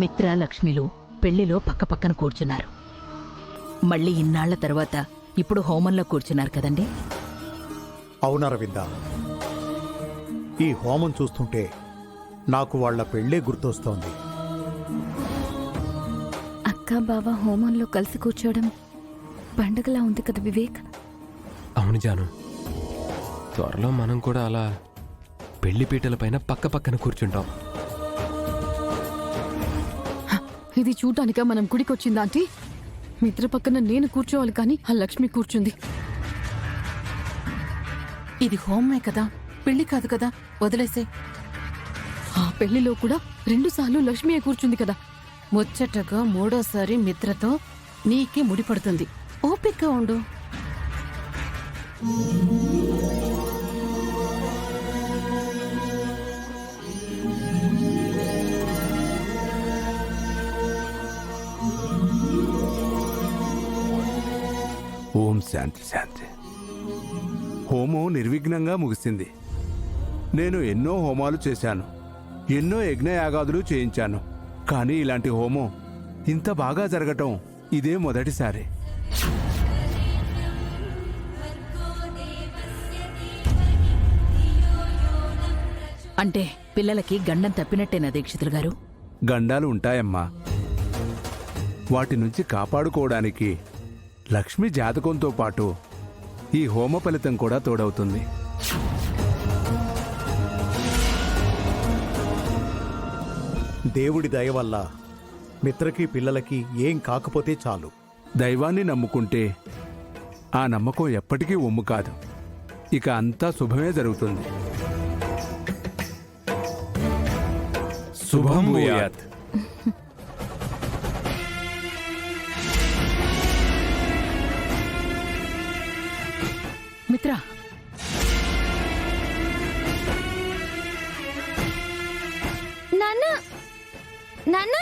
మిత్ర లక్ష్మిలు పెళ్లిలో పక్కపక్కన కూర్చున్నారు. మళ్ళీ ఇన్నాళ్ల తర్వాత ఇప్పుడు హోమంలో కూర్చున్నారు కదండి. అవునరవింద, ఈ హోమం చూస్తుంటే నాకు వాళ్ల పెళ్ళే గుర్తొస్తోంది. అక్క బావ హోమంలో కలిసి కూర్చోవడం పండగలా ఉంది కదా వివేక్. అవును జాను, త్వరలో మనం కూడా అలా పెళ్లి పీటల పైన పక్క పక్కన కూర్చుంటాం. ఇది చూడటానిక మనం గుడికొచ్చిందా ఆంటీ? మిత్ర పక్కన నేను కూర్చోవాలి కానీ ఆ లక్ష్మి కూర్చుంది. ఇది హోమే కదా, పెళ్లి కాదు కదా, వదిలేసే. ఆ పెళ్లిలో కూడా 2 సార్లు లక్ష్మియే కూర్చుంది కదా. ముచ్చటగా 3వసారి మిత్రతో నీకే ముడిపడుతుంది. ఓపిక ఉండు. ఓం శాంతి శాంతి. హోమం నిర్విఘ్నంగా ముగిసింది. నేను ఎన్నో హోమాలు చేశాను, ఎన్నో యజ్ఞయాగాదులు చేయించాను, కానీ ఇలాంటి హోమం ఇంత బాగా జరగటం ఇదే మొదటిసారి. అంటే పిల్లలకి గండం తప్పినట్టేనా దీక్షితులు గారు? గండాలు ఉంటాయమ్మా, వాటి నుంచి కాపాడుకోవడానికి లక్ష్మి జాతకంతో పాటు ఈ హోమ ఫలితం కూడా తోడవుతుంది. దేవుడి దయ వల్ల మిత్రకి పిల్లలకి ఏం కాకపోతే చాలు. దైవాన్ని నమ్ముకుంటే ఆ నమ్మకం ఎప్పటికీ ఒమ్ము కాదు. ఇక అంతా శుభమే జరుగుతుంది. శుభం భూయాత్. మిత్ర, నాన్న నాన్న